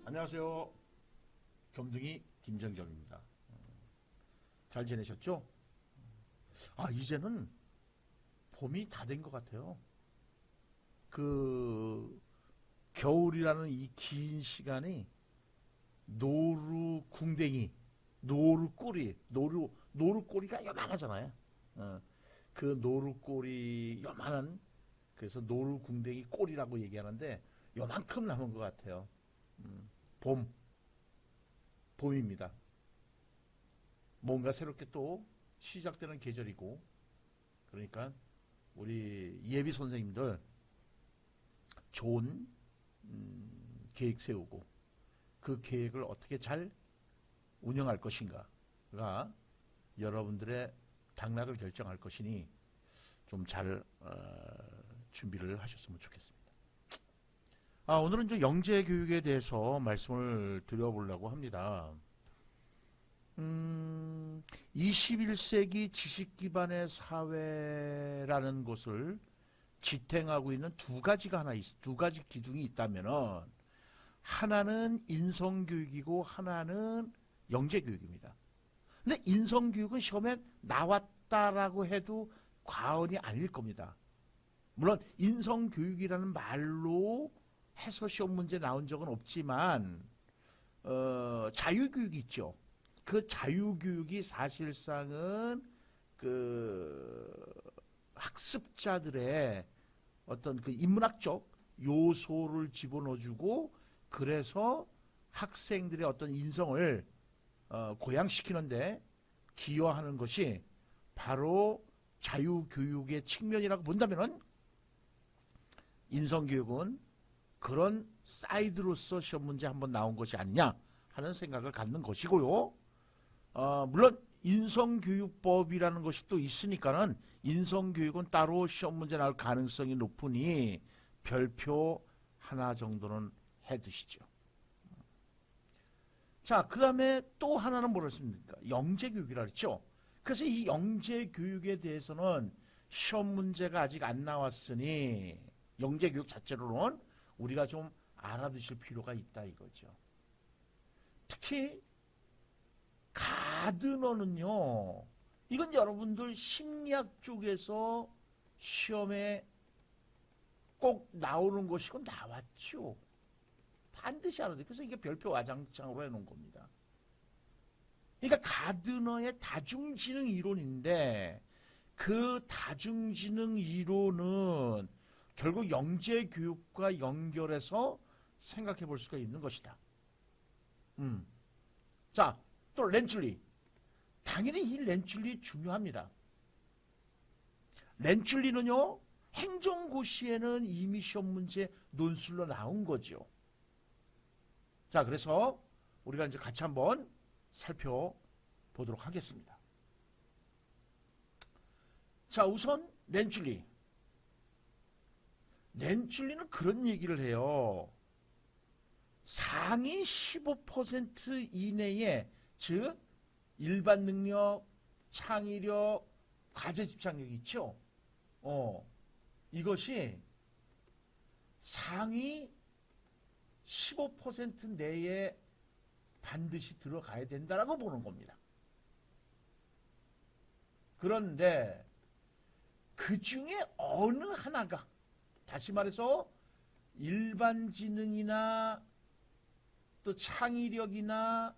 안녕하세요. 겸등이 김정겸입니다. 잘 지내셨죠? 이제는 봄이 다 된 것 같아요. 그 겨울이라는 이 긴 시간이 노루궁뎅이, 노루꼬리가 요만하잖아요. 그 노루꼬리 요만한, 그래서 노루궁뎅이 꼬리라고 얘기하는데 요만큼 남은 것 같아요. 봄, 봄입니다. 뭔가 새롭게 또 시작되는 계절이고, 그러니까 우리 예비 선생님들 좋은 계획 세우고 그 계획을 어떻게 잘 운영할 것인가가 여러분들의 당락을 결정할 것이니 좀 잘 준비를 하셨으면 좋겠습니다. 오늘은 이제 영재 교육에 대해서 말씀을 드려보려고 합니다. 21세기 지식 기반의 사회라는 것을 지탱하고 있는 두 가지 기둥이 있다면은 하나는 인성교육이고 하나는 영재교육입니다. 근데 인성교육은 시험에 나왔다라고 해도 과언이 아닐 겁니다. 물론 인성교육이라는 말로 해서 시험 문제 나온 적은 없지만 자유교육이 있죠. 그 자유교육이 사실상은 그 학습자들의 어떤 그 인문학적 요소를 집어넣어주고 그래서 학생들의 어떤 인성을 고양시키는데 기여하는 것이 바로 자유교육의 측면이라고 본다면은 인성교육은 그런 사이드로서 시험 문제 한번 나온 것이 아니냐 하는 생각을 갖는 것이고요. 물론 인성교육법이라는 것이 또 있으니까는 인성교육은 따로 시험 문제 나올 가능성이 높으니 별표 하나 정도는 해두시죠. 자, 그 다음에 또 하나는 뭐였습니까? 영재교육이라 그랬죠. 그래서 이 영재교육에 대해서는 시험 문제가 아직 안 나왔으니 영재교육 자체로는 우리가 좀 알아두실 필요가 있다 이거죠. 특히 가드너는요, 이건 여러분들 심리학 쪽에서 시험에 꼭 나오는 것이고 나왔죠. 반드시 알아야 돼. 그래서 이게 별표 와장창으로 해놓은 겁니다. 그러니까 가드너의 다중지능 이론인데 그 다중지능 이론은 결국 영재교육과 연결해서 생각해 볼 수가 있는 것이다. 자, 또 렌출리. 당연히 이 렌출리 중요합니다. 렌출리는요, 행정고시에는 이미 시험 문제 논술로 나온 거죠. 자, 그래서 우리가 이제 같이 한번 살펴보도록 하겠습니다. 자, 우선 렌출리. 렌출리는 그런 얘기를 해요. 상위 15% 이내에, 즉 일반 능력, 창의력, 과제 집착력이 있죠. 이것이 상위 15% 내에 반드시 들어가야 된다라고 보는 겁니다. 그런데 그 중에 어느 하나가, 다시 말해서 일반 지능이나 또 창의력이나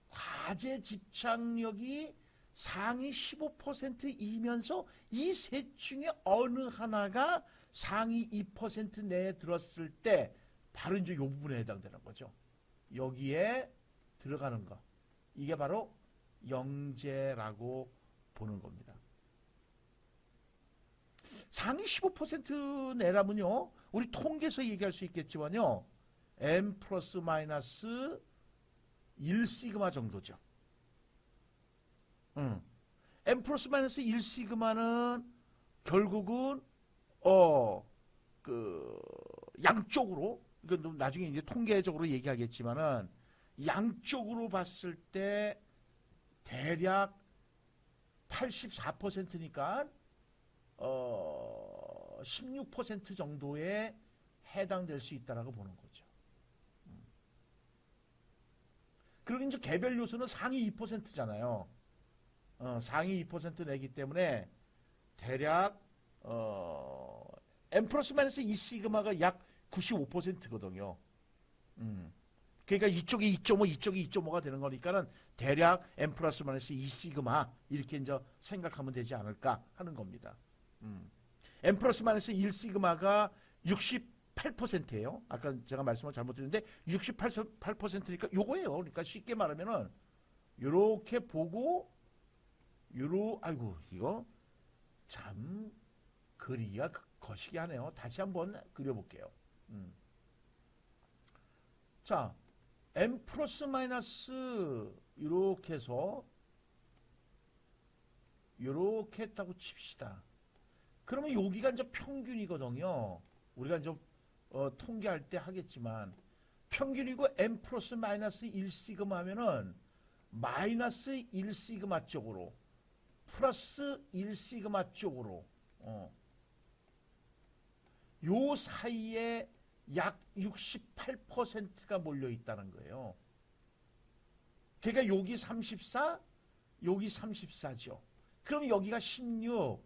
과제 집착력이 상위 15%이면서 이 셋 중에 어느 하나가 상위 2% 내에 들었을 때 바로 이제 이 부분에 해당되는 거죠. 여기에 들어가는 거. 이게 바로 영재라고 보는 겁니다. 상위 15% 내라면요, 우리 통계에서 얘기할 수 있겠지만요, M 플러스 마이너스 1시그마 정도죠. M 플러스 마이너스 1시그마는 결국은 양쪽으로, 이건 나중에 이제 통계적으로 얘기하겠지만은 양쪽으로 봤을 때 대략 84%니까 16% 정도에 해당될 수 있다라고 보는 거죠. 그리고 이제 개별 요소는 상위 2%잖아요. 상위 2% 내기 때문에 대략 M 플러스 마이너스 2 시그마가 약 95%거든요. 그러니까 이쪽이 2.5, 이쪽이 2.5가 되는 거니까는 대략 M 플러스 마이너스 2 시그마 이렇게 이제 생각하면 되지 않을까 하는 겁니다. M 플러스 마이너스 1 시그마가 68%예요. 아까 제가 말씀을 잘못드렸는데 68%니까 요거예요. 그러니까 쉽게 말하면은 요렇게 보고 아이고 이거 참 그리기가 거시기 하네요. 다시 한번 그려볼게요. 자, M 플러스 마이너스 이렇게 해서 이렇게 했다고 칩시다. 그러면 여기가 이제 평균이거든요. 우리가 이제 통계할 때 하겠지만 평균이고 M 플러스 마이너스 1 시그마 하면은 마이너스 1 시그마 쪽으로 플러스 1 시그마 쪽으로 요 사이에 약 68%가 몰려 있다는 거예요. 그러니까 여기 34, 여기 34죠. 그럼 여기가 16,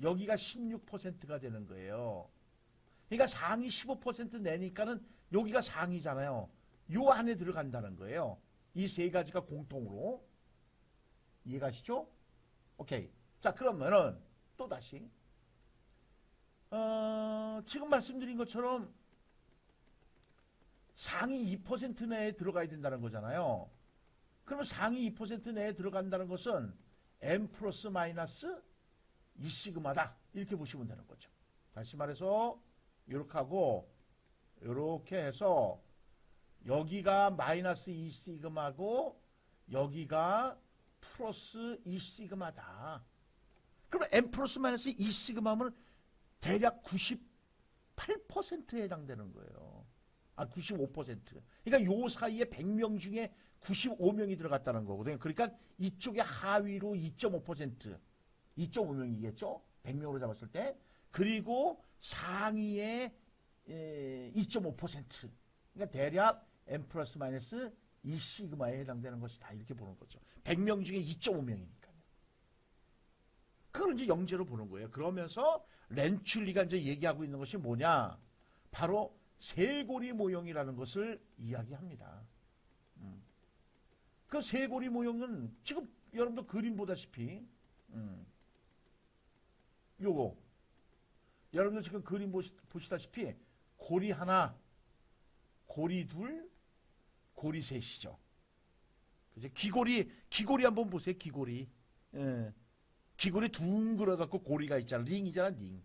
여기가 16%가 되는 거예요. 그러니까 상위 15% 내니까는 여기가 상위잖아요. 요 안에 들어간다는 거예요. 이 세 가지가 공통으로. 이해가시죠? 오케이. 자, 그러면은 또 다시 지금 말씀드린 것처럼 상위 2% 내에 들어가야 된다는 거잖아요. 그러면 상위 2% 내에 들어간다는 것은 M 플러스 마이너스 2 시그마다 이렇게 보시면 되는 거죠. 다시 말해서 이렇게 하고 이렇게 해서 여기가 마이너스 2 시그마고 여기가 플러스 2 시그마다. 그러면 M 플러스 마이너스 2 시그마면 대략 98%에 해당되는 거예요. 95%. 그러니까 요 사이에 100명 중에 95명이 들어갔다는 거거든요. 그러니까 이쪽에 하위로 2.5%, 2.5명이겠죠? 100명으로 잡았을 때. 그리고 상위에 2.5%. 그러니까 대략 M 플러스 마이너스 2 시그마에 해당되는 것이다. 이렇게 보는 거죠. 100명 중에 2.5명이니까요. 그걸 이제 영재로 보는 거예요. 그러면서 렌출리가 이제 얘기하고 있는 것이 뭐냐? 바로 세고리 모형이라는 것을 이야기합니다. 그 세고리 모형은 지금 여러분도 그림 보다시피 요거 여러분들 지금 그림 보시다시피 고리 하나, 고리 둘, 고리 셋이죠. 그죠? 귀고리 한번 보세요. 귀고리. 귀고리 둥그러 갖고 고리가 있잖아. 링이잖아, 링.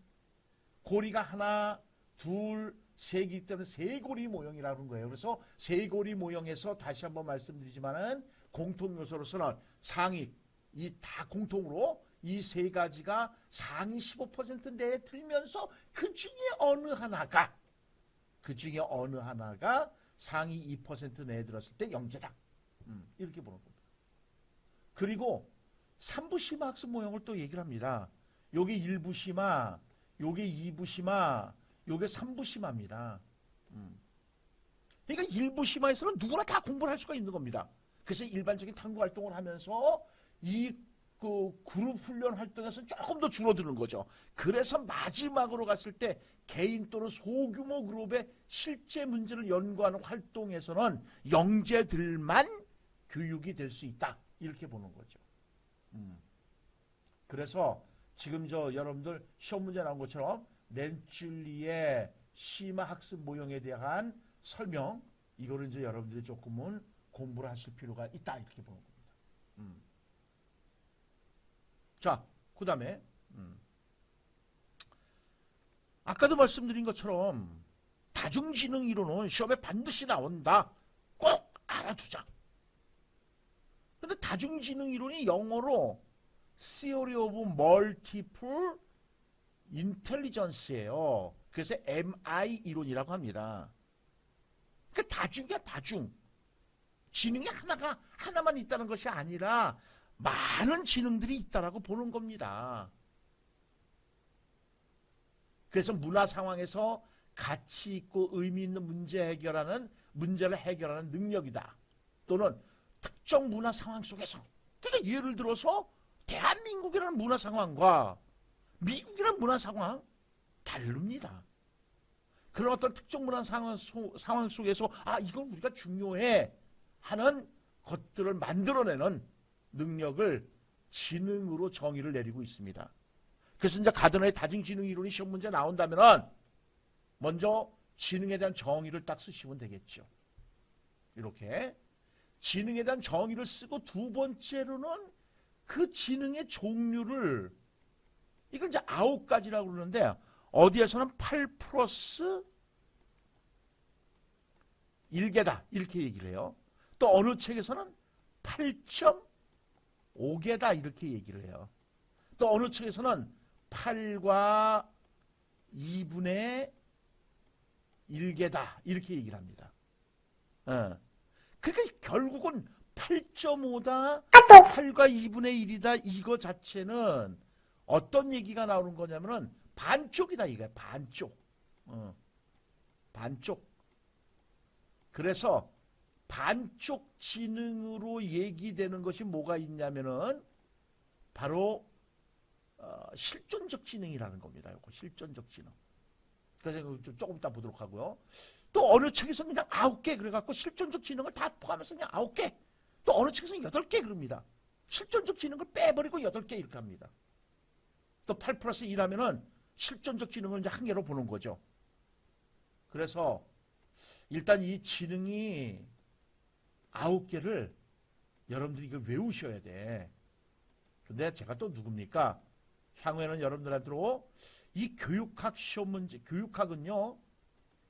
고리가 하나, 둘, 셋이기 때문에 세고리 모형이라는 거예요. 그래서 세고리 모형에서 다시 한번 말씀드리지만은 공통 요소로서는 상위 이 다 공통으로 이 세 가지가 상위 15% 내에 들면서 그 중에 어느 하나가 상위 2% 내에 들었을 때 영재다. 이렇게 보는 겁니다. 그리고 3부 심화 학습 모형을 또 얘기를 합니다. 요게 1부 심화, 요게 2부 심화, 요게 3부 심화입니다. 그러니까 1부 심화에서는 누구나 다 공부를 할 수가 있는 겁니다. 그래서 일반적인 탐구 활동을 하면서 이 그룹 훈련 활동에서는 조금 더 줄어드는 거죠. 그래서 마지막으로 갔을 때 개인 또는 소규모 그룹의 실제 문제를 연구하는 활동에서는 영재들만 교육이 될 수 있다. 이렇게 보는 거죠. 그래서 지금 여러분들 시험 문제 나온 것처럼 렌출리의 심화 학습 모형에 대한 설명, 이거를 이제 여러분들이 조금은 공부를 하실 필요가 있다. 이렇게 보는 겁니다. 자, 그 다음에 아까도 말씀드린 것처럼 다중지능 이론은 시험에 반드시 나온다. 꼭 알아두자. 근데 다중지능 이론이 영어로 Theory of Multiple Intelligence예요. 그래서 MI 이론이라고 합니다. 그러니까 다중이야, 다중. 지능이 하나만 있다는 것이 아니라 많은 지능들이 있다라고 보는 겁니다. 그래서 문화 상황에서 가치 있고 의미 있는 문제를 해결하는 능력이다. 또는 특정 문화 상황 속에서. 그러니까 예를 들어서 대한민국이라는 문화 상황과 미국이라는 문화 상황 다릅니다. 그런 어떤 특정 문화 상황 속에서 이건 우리가 중요해 하는 것들을 만들어내는 능력을 지능으로 정의를 내리고 있습니다. 그래서 이제 가드너의 다중지능 이론이 시험 문제 나온다면은 먼저 지능에 대한 정의를 딱 쓰시면 되겠죠. 이렇게 지능에 대한 정의를 쓰고 두 번째로는 그 지능의 종류를 이걸 이제 9가지라고 그러는데 어디에서는 8 플러스 1개다 이렇게 얘기를 해요. 또 어느 책에서는 8.5개다 이렇게 얘기를 해요. 또 어느 책에서는 8과 2분의 1개다 이렇게 얘기를 합니다. 그러니까 결국은 8.5다 8과 2분의 1이다 이거 자체는 어떤 얘기가 나오는 거냐면은 반쪽이다 이거야. 반쪽. 반쪽. 그래서 반쪽 지능으로 얘기되는 것이 뭐가 있냐면은 바로 실존적 지능이라는 겁니다. 이거 실존적 지능. 그래서 조금 이따 보도록 하고요. 또 어느 책에서는 그냥 9개 그래갖고 실존적 지능을 다 포함해서 그냥 9개. 또 어느 책에서는 8개 그럽니다. 실존적 지능을 빼버리고 8개 이렇게 합니다. 또 8 플러스 1 하면은 실존적 지능을 이제 한 개로 보는 거죠. 그래서 일단 이 지능이 9개를 여러분들이 이거 외우셔야 돼. 근데 제가 또 누굽니까? 향후에는 여러분들한테로 이 교육학 시험 문제, 교육학은요,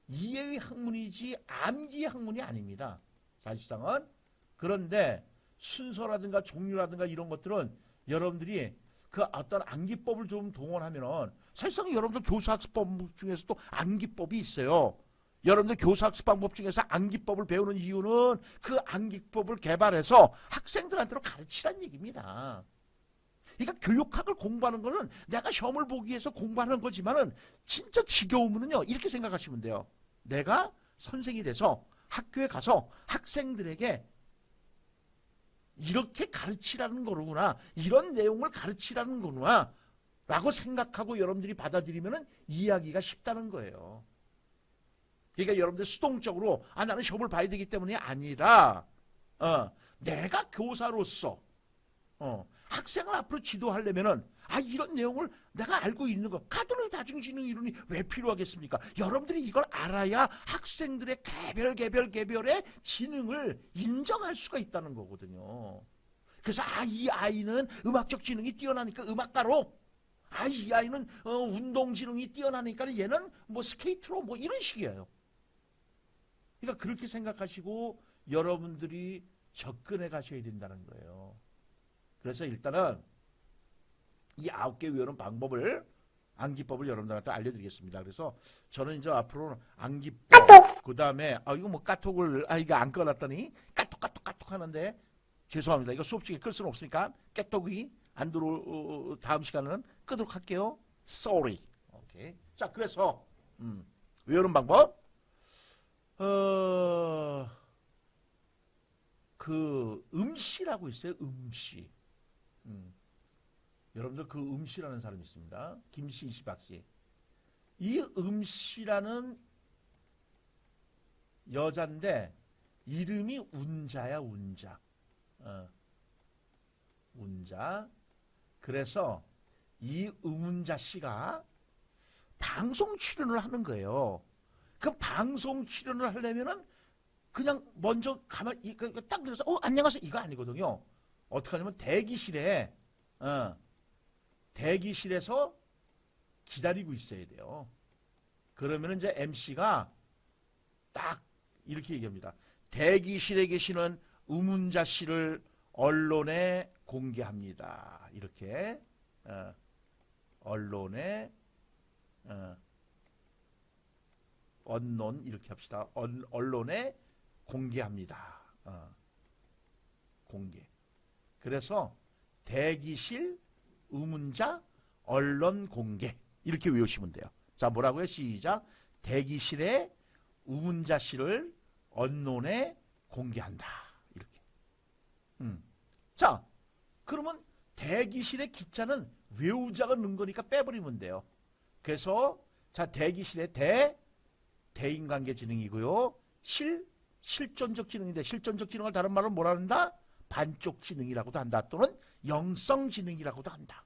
이해의 학문이지 암기의 학문이 아닙니다. 사실상은. 그런데 순서라든가 종류라든가 이런 것들은 여러분들이 그 어떤 암기법을 좀 동원하면은 사실상 여러분들 교수학습법 중에서 또 암기법이 있어요. 여러분들 교수학습 방법 중에서 암기법을 배우는 이유는 그 암기법을 개발해서 학생들한테로 가르치라는 얘기입니다. 그러니까 교육학을 공부하는 거는 내가 시험을 보기 위해서 공부하는 거지만은 진짜 지겨우면은요 이렇게 생각하시면 돼요. 내가 선생이 돼서 학교에 가서 학생들에게 이렇게 가르치라는 거구나, 이런 내용을 가르치라는 거구나 라고 생각하고 여러분들이 받아들이면은 이해하기가 쉽다는 거예요. 그러니까 여러분들 수동적으로 나는 시험을 봐야 되기 때문이 아니라 내가 교사로서 학생을 앞으로 지도하려면은 이런 내용을 내가 알고 있는 거, 가드너의 다중지능 이론이 왜 필요하겠습니까? 여러분들이 이걸 알아야 학생들의 개별의 지능을 인정할 수가 있다는 거거든요. 그래서 이 아이는 음악적 지능이 뛰어나니까 음악가로, 이 아이는 운동지능이 뛰어나니까 얘는 뭐 스케이트로 뭐 이런 식이에요. 그러니까 그렇게 생각하시고 여러분들이 접근해 가셔야 된다는 거예요. 그래서 일단은 이 9개 외우는 방법을, 암기법을 여러분들한테 알려드리겠습니다. 그래서 저는 이제 앞으로는 암기법, 그 다음에 이거 뭐 카톡을 이거 안 꺼놨더니 까톡 하는데 죄송합니다. 이거 수업 중에 끌 수는 없으니까 깨톡이 안 들어 다음 시간에는 끄도록 할게요. Sorry. 오케이. 자, 그래서 외우는 방법. 그 음시라고 있어요. 음시. 여러분들 그 음시라는 사람이 있습니다. 김씨, 박씨. 이 음시라는 여잔데 이름이 운자야, 운자. 운자. 그래서 이 음운자 씨가 방송 출연을 하는 거예요. 그 방송 출연을 하려면은 그냥 먼저 가만히 딱 들어서 안녕하세요 이거 아니거든요. 어떻게 하냐면 대기실에서 기다리고 있어야 돼요. 그러면 이제 MC가 딱 이렇게 얘기합니다. 대기실에 계시는 음운자 씨를 언론에 공개합니다. 이렇게 언론에 언론 이렇게 합시다. 언론에 공개합니다. 공개. 그래서 대기실 음운자 언론 공개 이렇게 외우시면 돼요. 자, 뭐라고요? 시작. 대기실에 음운자 씨를 언론에 공개한다. 이렇게. 자, 그러면 대기실의 기자는 외우자가 넣은 거니까 빼버리면 돼요. 그래서 자, 대기실의 대인관계 지능이고요. 실존적 지능인데 실존적 지능을 다른 말로 뭐라 한다? 반쪽 지능이라고도 한다. 또는 영성 지능이라고도 한다.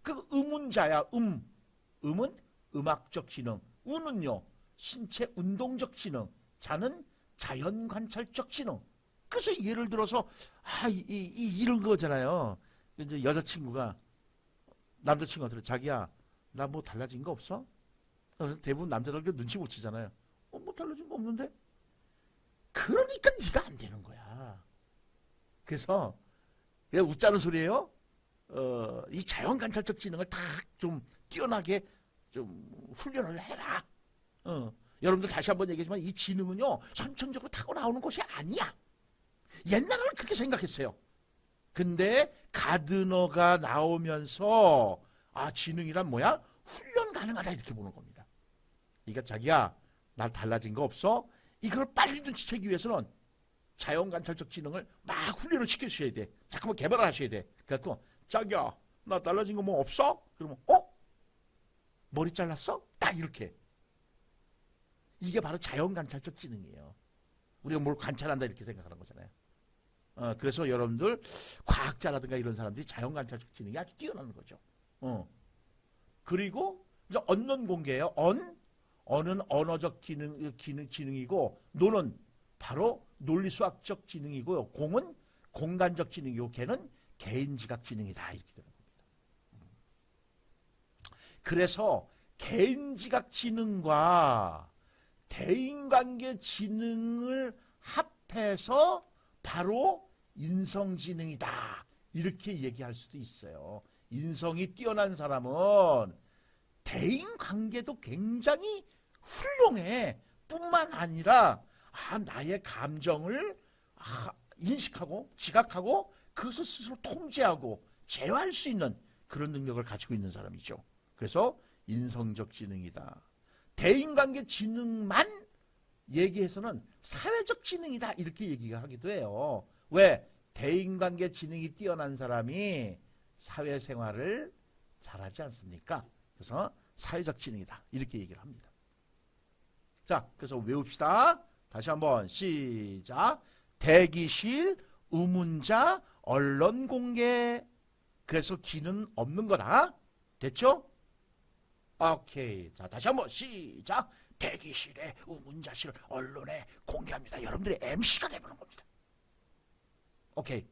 그 음운자야. 음은 음악적 지능, 우는요 신체 운동적 지능, 자는 자연 관찰적 지능. 그래서 예를 들어서 이런 거잖아요. 이제 여자친구가 남자친구한테 자기야 나 뭐 달라진 거 없어? 대부분 남자들 눈치 못 채잖아요. 뭐 달라진 거 없는데? 그러니까 네가 안 되는 거야. 그래서 그냥 웃자는 소리예요. 이 자연 관찰적 지능을 딱 좀 뛰어나게 좀 훈련을 해라. 여러분들 다시 한번 얘기하지만 이 지능은요 선천적으로 타고 나오는 것이 아니야. 옛날에는 그렇게 생각했어요. 근데 가드너가 나오면서 지능이란 뭐야? 훈련 가능하다 이렇게 보는 겁니다. 그러니까 자기야 나 달라진 거 없어? 이걸 빨리 눈치채기 위해서는 자연관찰적 지능을 막 훈련을 시켜주셔야 돼. 잠깐만 개발을 하셔야 돼. 그래갖고 자기야 나 달라진 거 뭐 없어? 그러면 머리 잘랐어? 딱 이렇게. 이게 바로 자연관찰적 지능이에요. 우리가 뭘 관찰한다 이렇게 생각하는 거잖아요. 그래서 여러분들 과학자라든가 이런 사람들이 자연관찰적 지능이 아주 뛰어나는 거죠. 그리고 이제 언론 공개예요. 언은 언어적 지능이고 노는 바로 논리수학적 지능이고요. 공은 공간적 지능이고 개는 개인지각 지능이다 이렇게 되는 겁니다. 그래서 개인지각 지능과 대인관계 지능을 합해서 바로 인성지능이다 이렇게 얘기할 수도 있어요. 인성이 뛰어난 사람은 대인관계도 굉장히 훌륭해. 뿐만 아니라 나의 감정을 인식하고 지각하고 그것을 스스로 통제하고 제어할 수 있는 그런 능력을 가지고 있는 사람이죠. 그래서 인성적 지능이다. 대인관계 지능만 얘기해서는 사회적 지능이다 이렇게 얘기가 하기도 해요. 왜? 대인관계 지능이 뛰어난 사람이 사회생활을 잘하지 않습니까? 그래서 사회적 지능이다 이렇게 얘기를 합니다. 자, 그래서 외웁시다. 다시 한번 시작. 대기실, 의문자, 언론 공개. 그래서 기는 없는 거다. 됐죠? 오케이. 자, 다시 한번 시작. 대기실에 의문자실 언론에 공개합니다. 여러분들이 MC가 되보는 겁니다. 오케이.